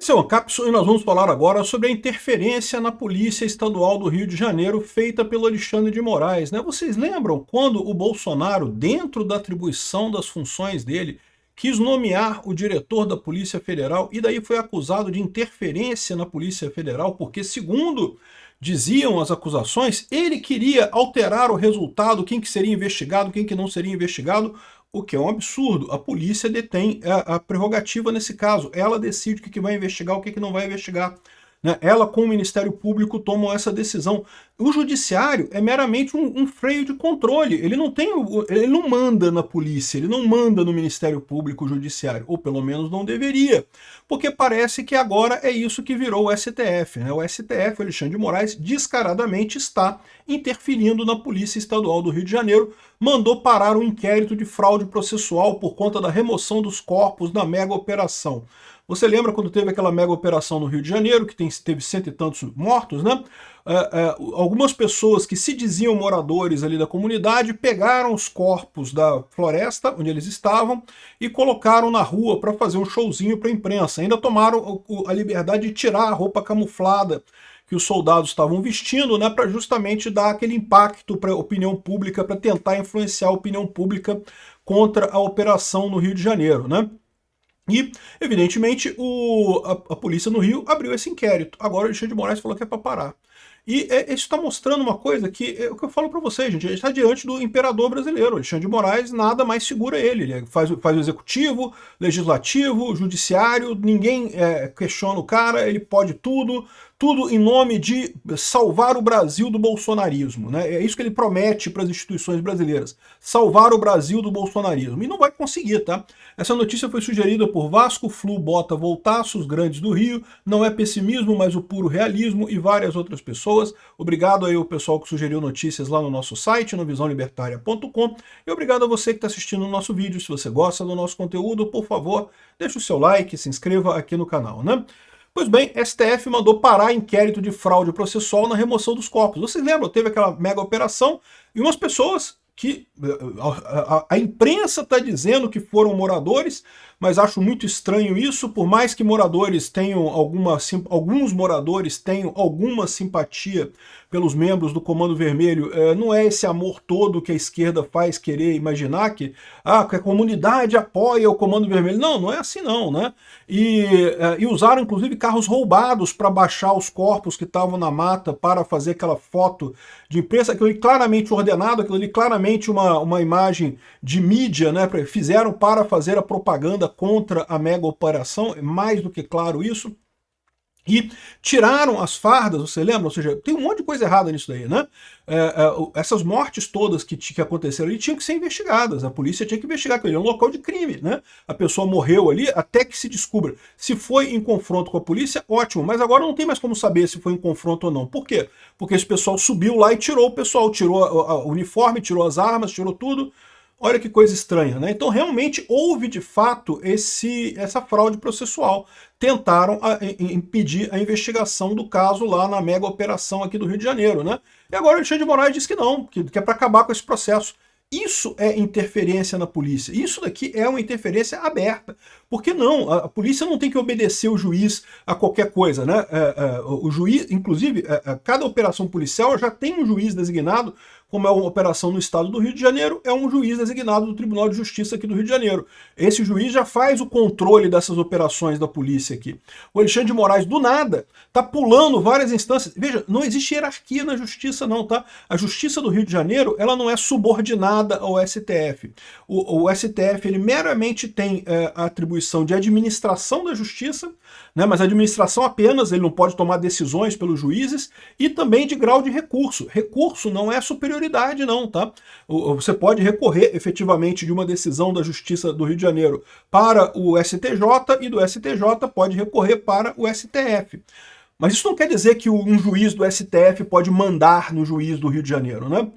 Esse é o Ancapsu e nós vamos falar agora sobre a interferência na Polícia Estadual do Rio de Janeiro feita pelo Alexandre de Moraes, né? Vocês lembram quando o Bolsonaro, dentro da atribuição das funções dele, quis nomear o diretor da Polícia Federal e daí foi acusado de interferência na Polícia Federal porque, segundo diziam as acusações, ele queria alterar o resultado, quem que seria investigado, quem que não seria investigado, o que é um absurdo. A polícia detém a prerrogativa nesse caso. Ela decide o que vai investigar, o que não vai investigar. Né? Ela, com o Ministério Público, tomam essa decisão. O Judiciário é meramente um freio de controle. Ele não manda na polícia, ele não manda no Ministério Público o Judiciário, ou pelo menos não deveria. Porque parece que agora é isso que virou o STF. Né? O STF, o Alexandre de Moraes, descaradamente está interferindo na Polícia Estadual do Rio de Janeiro, mandou parar um inquérito de fraude processual por conta da remoção dos corpos na mega operação. Você lembra quando teve aquela mega operação no Rio de Janeiro, que teve cento e tantos mortos, né? Algumas pessoas que se diziam moradores ali da comunidade pegaram os corpos da floresta, onde eles estavam, e colocaram na rua para fazer um showzinho para a imprensa. Ainda tomaram a liberdade de tirar a roupa camuflada que os soldados estavam vestindo, né, para justamente dar aquele impacto para a opinião pública, para tentar influenciar a opinião pública contra a operação no Rio de Janeiro, né? E, evidentemente, a polícia no Rio abriu esse inquérito. Agora o Alexandre de Moraes falou que é para parar. E isso está mostrando uma coisa que é o que eu falo para vocês, gente. A gente está diante do imperador brasileiro. Alexandre de Moraes, nada mais segura ele. Ele faz o executivo, legislativo, judiciário, ninguém questiona o cara, ele pode tudo em nome de salvar o Brasil do bolsonarismo. Né? É isso que ele promete para as instituições brasileiras. Salvar o Brasil do bolsonarismo. E não vai conseguir, tá? Essa notícia foi sugerida por Vasco Flu Bota Voltaços, Grandes do Rio, não é pessimismo, mas o puro realismo e várias outras pessoas. Obrigado aí ao pessoal que sugeriu notícias lá no nosso site, no visãolibertaria.com, e obrigado a você que está assistindo o nosso vídeo. Se você gosta do nosso conteúdo, por favor, deixe o seu like, se inscreva aqui no canal, né? Pois bem, STF mandou parar inquérito de fraude processual na remoção dos corpos. Vocês lembram, teve aquela mega operação e umas pessoas que a imprensa está dizendo que foram moradores, mas acho muito estranho isso, por mais que moradores tenham alguns moradores tenham alguma simpatia pelos membros do Comando Vermelho, não é esse amor todo que a esquerda faz querer imaginar que a comunidade apoia o Comando Vermelho. Não, não é assim não, né? E usaram inclusive carros roubados para baixar os corpos que estavam na mata para fazer aquela foto de imprensa, aquilo ali claramente ordenado, aquilo ali claramente uma imagem de mídia, né? Fizeram para fazer a propaganda contra a mega operação, é mais do que claro isso. E tiraram as fardas, você lembra? Ou seja, tem um monte de coisa errada nisso daí, né? Essas mortes todas que aconteceram ali tinham que ser investigadas. A polícia tinha que investigar, porque ele é um local de crime, né? A pessoa morreu ali até que se descubra. Se foi em confronto com a polícia, ótimo, mas agora não tem mais como saber se foi em confronto ou não. Por quê? Porque esse pessoal subiu lá e tirou o pessoal, tirou o uniforme, tirou as armas, tirou tudo. Olha que coisa estranha, né? Então realmente houve de fato essa fraude processual. Tentaram impedir a investigação do caso lá na mega operação aqui do Rio de Janeiro, né? E agora o Alexandre de Moraes diz que não, que é para acabar com esse processo. Isso é interferência na polícia. Isso daqui é uma interferência aberta. Por que não? A polícia não tem que obedecer o juiz a qualquer coisa, né? O juiz, inclusive, cada operação policial já tem um juiz designado, como é uma operação no estado do Rio de Janeiro, é um juiz designado do Tribunal de Justiça aqui do Rio de Janeiro. Esse juiz já faz o controle dessas operações da polícia aqui. O Alexandre de Moraes, do nada, está pulando várias instâncias. Veja, não existe hierarquia na justiça não, tá? A Justiça do Rio de Janeiro, ela não é subordinada ao STF. O STF, ele meramente tem a atribuição de administração da justiça, né? Mas administração apenas, ele não pode tomar decisões pelos juízes, e também de grau de recurso. Recurso não é superioridade não, tá? Você pode recorrer efetivamente de uma decisão da Justiça do Rio de Janeiro para o STJ e do STJ pode recorrer para o STF. Mas isso não quer dizer que um juiz do STF pode mandar no juiz do Rio de Janeiro, né?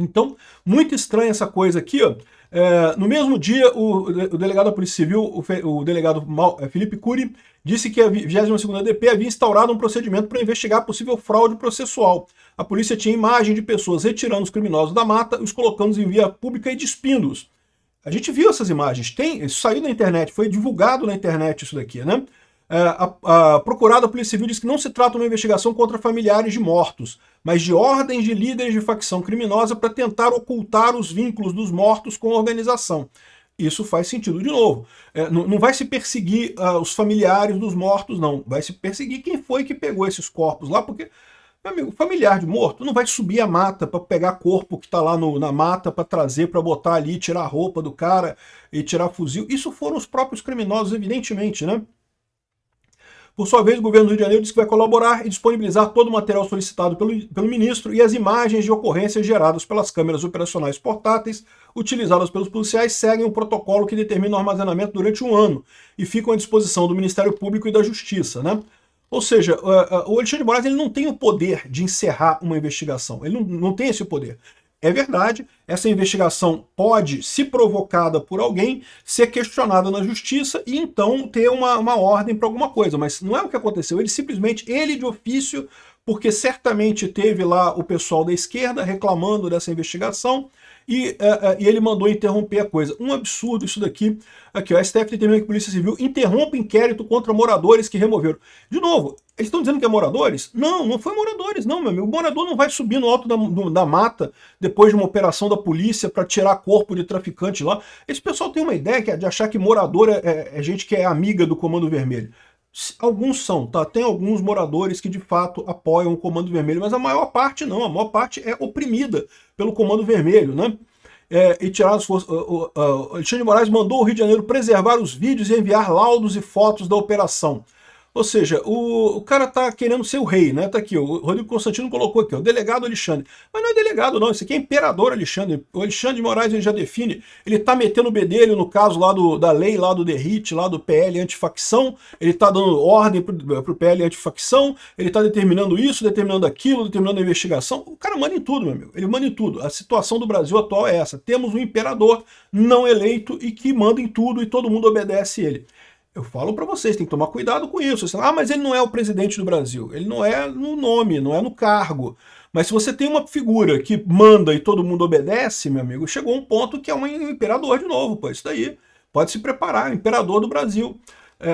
Então, muito estranha essa coisa aqui, ó. No mesmo dia, o delegado da Polícia Civil, o delegado Felipe Cury, disse que a 22ª DP havia instaurado um procedimento para investigar possível fraude processual. A polícia tinha imagem de pessoas retirando os criminosos da mata, os colocando em via pública e despindo-os. A gente viu essas imagens, isso saiu na internet, foi divulgado na internet isso daqui, né? A procurada da Polícia Civil diz que não se trata de uma investigação contra familiares de mortos, mas de ordens de líderes de facção criminosa para tentar ocultar os vínculos dos mortos com a organização. Isso faz sentido. De novo, não vai se perseguir os familiares dos mortos, não. Vai se perseguir quem foi que pegou esses corpos lá, porque, meu amigo, familiar de morto não vai subir a mata para pegar corpo que está lá na mata para trazer, para botar ali, tirar a roupa do cara e tirar fuzil. Isso foram os próprios criminosos, evidentemente, né? Por sua vez, o governo do Rio de Janeiro disse que vai colaborar e disponibilizar todo o material solicitado pelo ministro e as imagens de ocorrências geradas pelas câmeras operacionais portáteis utilizadas pelos policiais seguem um protocolo que determina o armazenamento durante 1 ano e ficam à disposição do Ministério Público e da Justiça, né? Ou seja, o Alexandre de Moraes ele não tem o poder de encerrar uma investigação, ele não tem esse poder. É verdade, essa investigação pode, se provocada por alguém, ser questionada na justiça e então ter uma ordem para alguma coisa, mas não é o que aconteceu. Ele simplesmente, de ofício, porque certamente teve lá o pessoal da esquerda reclamando dessa investigação, e ele mandou interromper a coisa. Um absurdo isso daqui. Aqui, ó, a STF determina que a Polícia Civil interrompa inquérito contra moradores que removeram. De novo, eles estão dizendo que é moradores? Não, não foi moradores, não, meu amigo. O morador não vai subir no alto da mata depois de uma operação da polícia para tirar corpo de traficante lá. Esse pessoal tem uma ideia de achar que morador é gente que é amiga do Comando Vermelho. Alguns são, tá? Tem alguns moradores que de fato apoiam o Comando Vermelho, mas a maior parte não, a maior parte é oprimida pelo Comando Vermelho, né? E tirar as forças. Alexandre de Moraes mandou o Rio de Janeiro preservar os vídeos e enviar laudos e fotos da operação. Ou seja, o cara tá querendo ser o rei, né? Tá aqui, o Rodrigo Constantino colocou aqui, o delegado Alexandre. Mas não é delegado não, isso aqui é imperador Alexandre. O Alexandre de Moraes ele já define, ele tá metendo o bedelho no caso lá da lei, lá do DERIT, lá do PL antifacção, ele tá dando ordem pro PL antifacção, ele tá determinando isso, determinando aquilo, determinando a investigação. O cara manda em tudo, meu amigo, ele manda em tudo. A situação do Brasil atual é essa, temos um imperador não eleito e que manda em tudo e todo mundo obedece ele. Eu falo para vocês, tem que tomar cuidado com isso. Mas ele não é o presidente do Brasil. Ele não é no nome, não é no cargo. Mas se você tem uma figura que manda e todo mundo obedece, meu amigo, chegou um ponto que é um imperador de novo. Pô, isso daí pode se preparar, imperador do Brasil.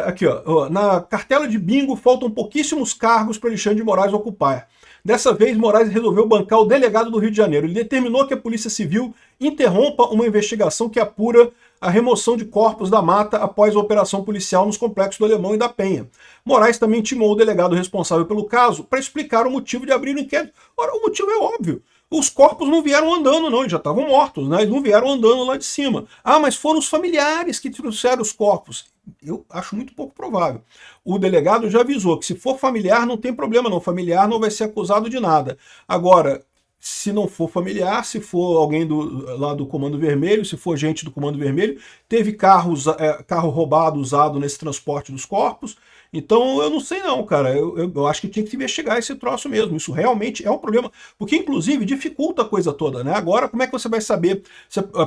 Aqui, ó, na cartela de bingo faltam pouquíssimos cargos para Alexandre de Moraes ocupar. Dessa vez, Moraes resolveu bancar o delegado do Rio de Janeiro. Ele determinou que a Polícia Civil interrompa uma investigação que apura a remoção de corpos da mata após a operação policial nos complexos do Alemão e da Penha. Moraes também intimou o delegado responsável pelo caso para explicar o motivo de abrir o inquérito. Ora, o motivo é óbvio. Os corpos não vieram andando, não, eles já estavam mortos, né? Eles não vieram andando lá de cima. Ah, mas foram os familiares que trouxeram os corpos. Eu acho muito pouco provável. O delegado já avisou que se for familiar não tem problema não, familiar não vai ser acusado de nada. Agora, se não for familiar, se for alguém lá do Comando Vermelho, se for gente do Comando Vermelho, teve carro roubado usado nesse transporte dos corpos. Então eu não sei não, cara, eu acho que tinha que investigar esse troço mesmo, isso realmente é um problema, porque inclusive dificulta a coisa toda, né? Agora como é que você vai saber,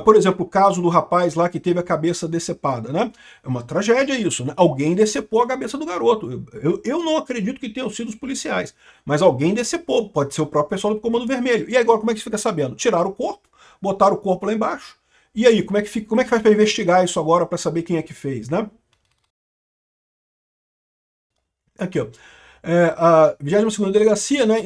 por exemplo, o caso do rapaz lá que teve a cabeça decepada, né? É uma tragédia isso, né? Alguém decepou a cabeça do garoto, eu não acredito que tenham sido os policiais, mas alguém decepou, pode ser o próprio pessoal do Comando Vermelho. E agora como é que você fica sabendo? Tiraram o corpo, botaram o corpo lá embaixo, e aí, como é que faz para investigar isso agora, para saber quem é que fez, né? Aqui, ó. A 22ª Delegacia, né,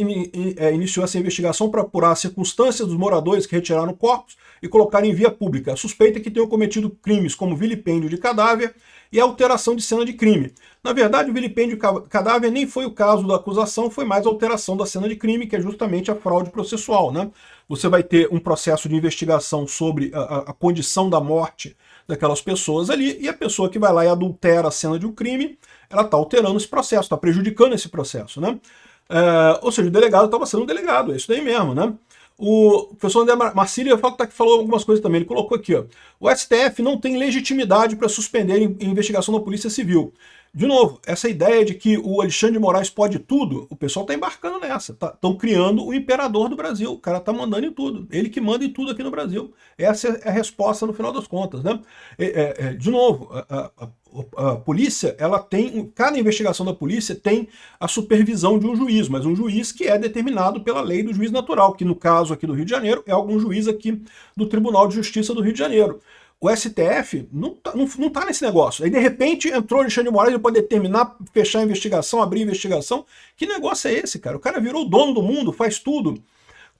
iniciou essa investigação para apurar as circunstâncias dos moradores que retiraram corpos e colocaram em via pública. A suspeita é que tenham cometido crimes como vilipêndio de cadáver e alteração de cena de crime. Na verdade, o vilipêndio de cadáver nem foi o caso da acusação, foi mais a alteração da cena de crime, que é justamente a fraude processual, né? Você vai ter um processo de investigação sobre a condição da morte daquelas pessoas ali, e a pessoa que vai lá e adultera a cena de um crime, ela está alterando esse processo, está prejudicando esse processo, né? Ou seja, o delegado estava sendo um delegado, é isso daí mesmo, né? O professor André Marcília falou algumas coisas também, ele colocou aqui, ó, o STF não tem legitimidade para suspender a investigação da Polícia Civil. De novo, essa ideia de que o Alexandre de Moraes pode tudo, o pessoal está embarcando nessa, estão criando o imperador do Brasil, o cara está mandando em tudo, ele que manda em tudo aqui no Brasil. Essa é a resposta no final das contas, né? De novo, a polícia, ela tem, cada investigação da polícia tem a supervisão de um juiz, mas um juiz que é determinado pela lei do juiz natural, que no caso aqui do Rio de Janeiro é algum juiz aqui do Tribunal de Justiça do Rio de Janeiro. O STF não tá nesse negócio. Aí, de repente, entrou o Alexandre de Moraes para determinar, fechar a investigação, abrir a investigação. Que negócio é esse, cara? O cara virou o dono do mundo, faz tudo.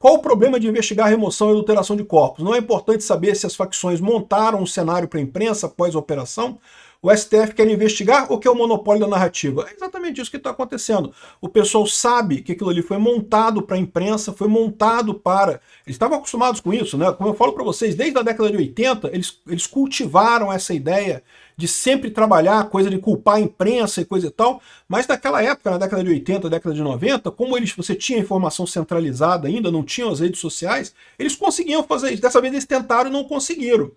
Qual o problema de investigar a remoção e adulteração de corpos? Não é importante saber se as facções montaram um cenário para a imprensa após a operação? O STF quer investigar ou quer o monopólio da narrativa? É exatamente isso que está acontecendo. O pessoal sabe que aquilo ali foi montado para a imprensa, foi montado para... Eles estavam acostumados com isso, né? Como eu falo para vocês, desde a década de 80, eles cultivaram essa ideia de sempre trabalhar, coisa de culpar a imprensa e coisa e tal, mas naquela época, na década de 80, década de 90, como você tinha informação centralizada ainda, não tinham as redes sociais, eles conseguiam fazer isso. Dessa vez eles tentaram e não conseguiram.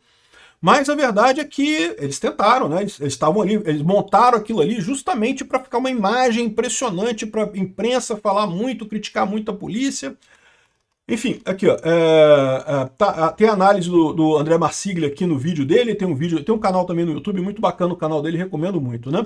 Mas a verdade é que eles tentaram, né? Eles estavam ali, eles montaram aquilo ali justamente para ficar uma imagem impressionante para a imprensa falar muito, criticar muito a polícia. Enfim, aqui ó, tem a análise do André Marsiglia aqui no vídeo dele, tem um canal também no YouTube muito bacana, o canal dele, recomendo muito, né?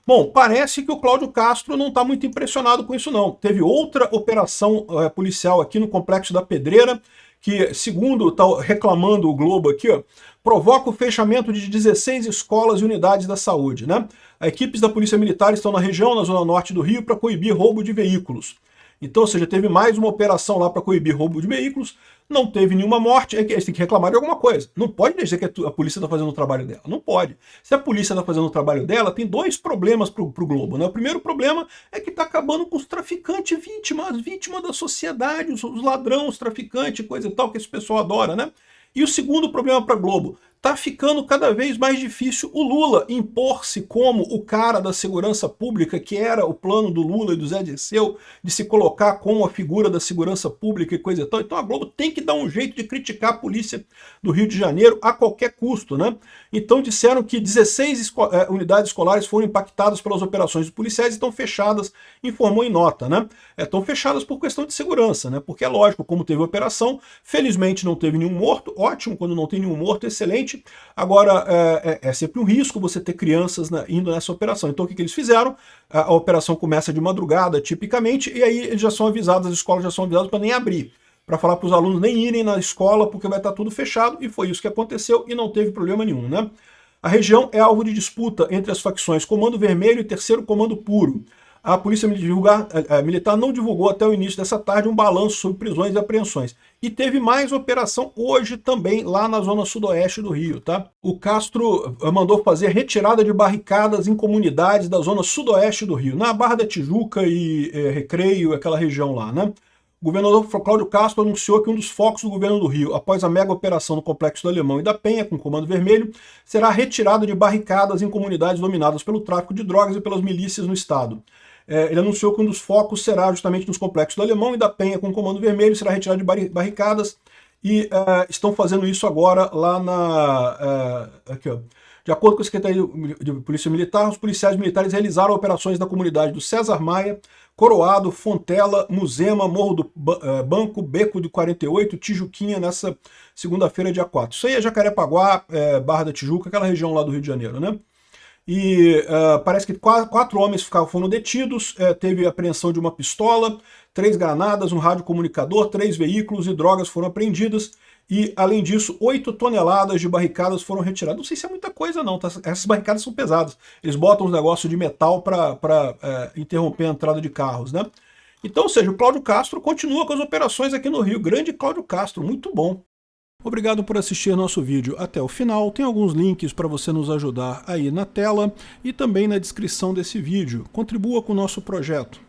Bom, parece que o Cláudio Castro não está muito impressionado com isso não. Teve outra operação policial aqui no Complexo da Pedreira, que, segundo está reclamando o Globo aqui, ó, provoca o fechamento de 16 escolas e unidades da saúde, né? As equipes da Polícia Militar estão na região, na zona norte do Rio, para coibir roubo de veículos. Então, ou seja, teve mais uma operação lá para coibir roubo de veículos, não teve nenhuma morte, eles têm que reclamar de alguma coisa. Não pode dizer que a polícia está fazendo o trabalho dela, não pode. Se a polícia está fazendo o trabalho dela, tem dois problemas para o Globo, né? O primeiro problema é que está acabando com os traficantes vítimas, as vítimas da sociedade, os ladrões, os traficantes, coisa e tal, que esse pessoal adora, né? E o segundo problema para a Globo, tá ficando cada vez mais difícil o Lula impor-se como o cara da segurança pública, que era o plano do Lula e do Zé Dirceu, de se colocar como a figura da segurança pública e coisa e tal. Então a Globo tem que dar um jeito de criticar a polícia do Rio de Janeiro a qualquer custo, né? Então disseram que 16 unidades escolares foram impactadas pelas operações dos policiais e estão fechadas, informou em nota, né? Estão fechadas por questão de segurança, né? Porque é lógico, como teve operação, felizmente não teve nenhum morto, ótimo, quando não tem nenhum morto, excelente. Agora, é sempre um risco você ter crianças indo nessa operação. Então, o que eles fizeram? A operação começa de madrugada, tipicamente, e aí eles já são avisados, as escolas já são avisadas para nem abrir, para falar para os alunos nem irem na escola, porque vai estar tudo fechado, e foi isso que aconteceu, e não teve problema nenhum, né? A região é alvo de disputa entre as facções Comando Vermelho e Terceiro Comando Puro. A Polícia Militar não divulgou até o início dessa tarde um balanço sobre prisões e apreensões. E teve mais operação hoje também lá na zona sudoeste do Rio, tá? O Castro mandou fazer retirada de barricadas em comunidades da zona sudoeste do Rio, na Barra da Tijuca e Recreio, aquela região lá, né? O governador Cláudio Castro anunciou que um dos focos do governo do Rio, após a mega operação no Complexo do Alemão e da Penha, com Comando Vermelho, será a retirada de barricadas em comunidades dominadas pelo tráfico de drogas e pelas milícias no estado. Ele anunciou que um dos focos será justamente nos complexos do Alemão e da Penha com Comando Vermelho, será retirado de barricadas, e estão fazendo isso agora lá aqui, ó. De acordo com a Secretaria de Polícia Militar, os policiais militares realizaram operações na comunidade do César Maia, Coroado, Fontela, Muzema, Morro do Banco, Beco do 48, Tijuquinha, nessa segunda-feira, dia 4. Isso aí é Jacarepaguá, Barra da Tijuca, aquela região lá do Rio de Janeiro, né? E parece que quatro homens foram detidos, teve apreensão de uma pistola, 3 granadas, um radiocomunicador, 3 veículos e drogas foram apreendidas. E, além disso, 8 toneladas de barricadas foram retiradas. Não sei se é muita coisa não, tá? Essas barricadas são pesadas. Eles botam uns negócios de metal para interromper a entrada de carros, né? Então, ou seja, o Cláudio Castro continua com as operações aqui no Rio. Grande Cláudio Castro, muito bom. Obrigado por assistir nosso vídeo até o final. Tem alguns links para você nos ajudar aí na tela e também na descrição desse vídeo. Contribua com o nosso projeto.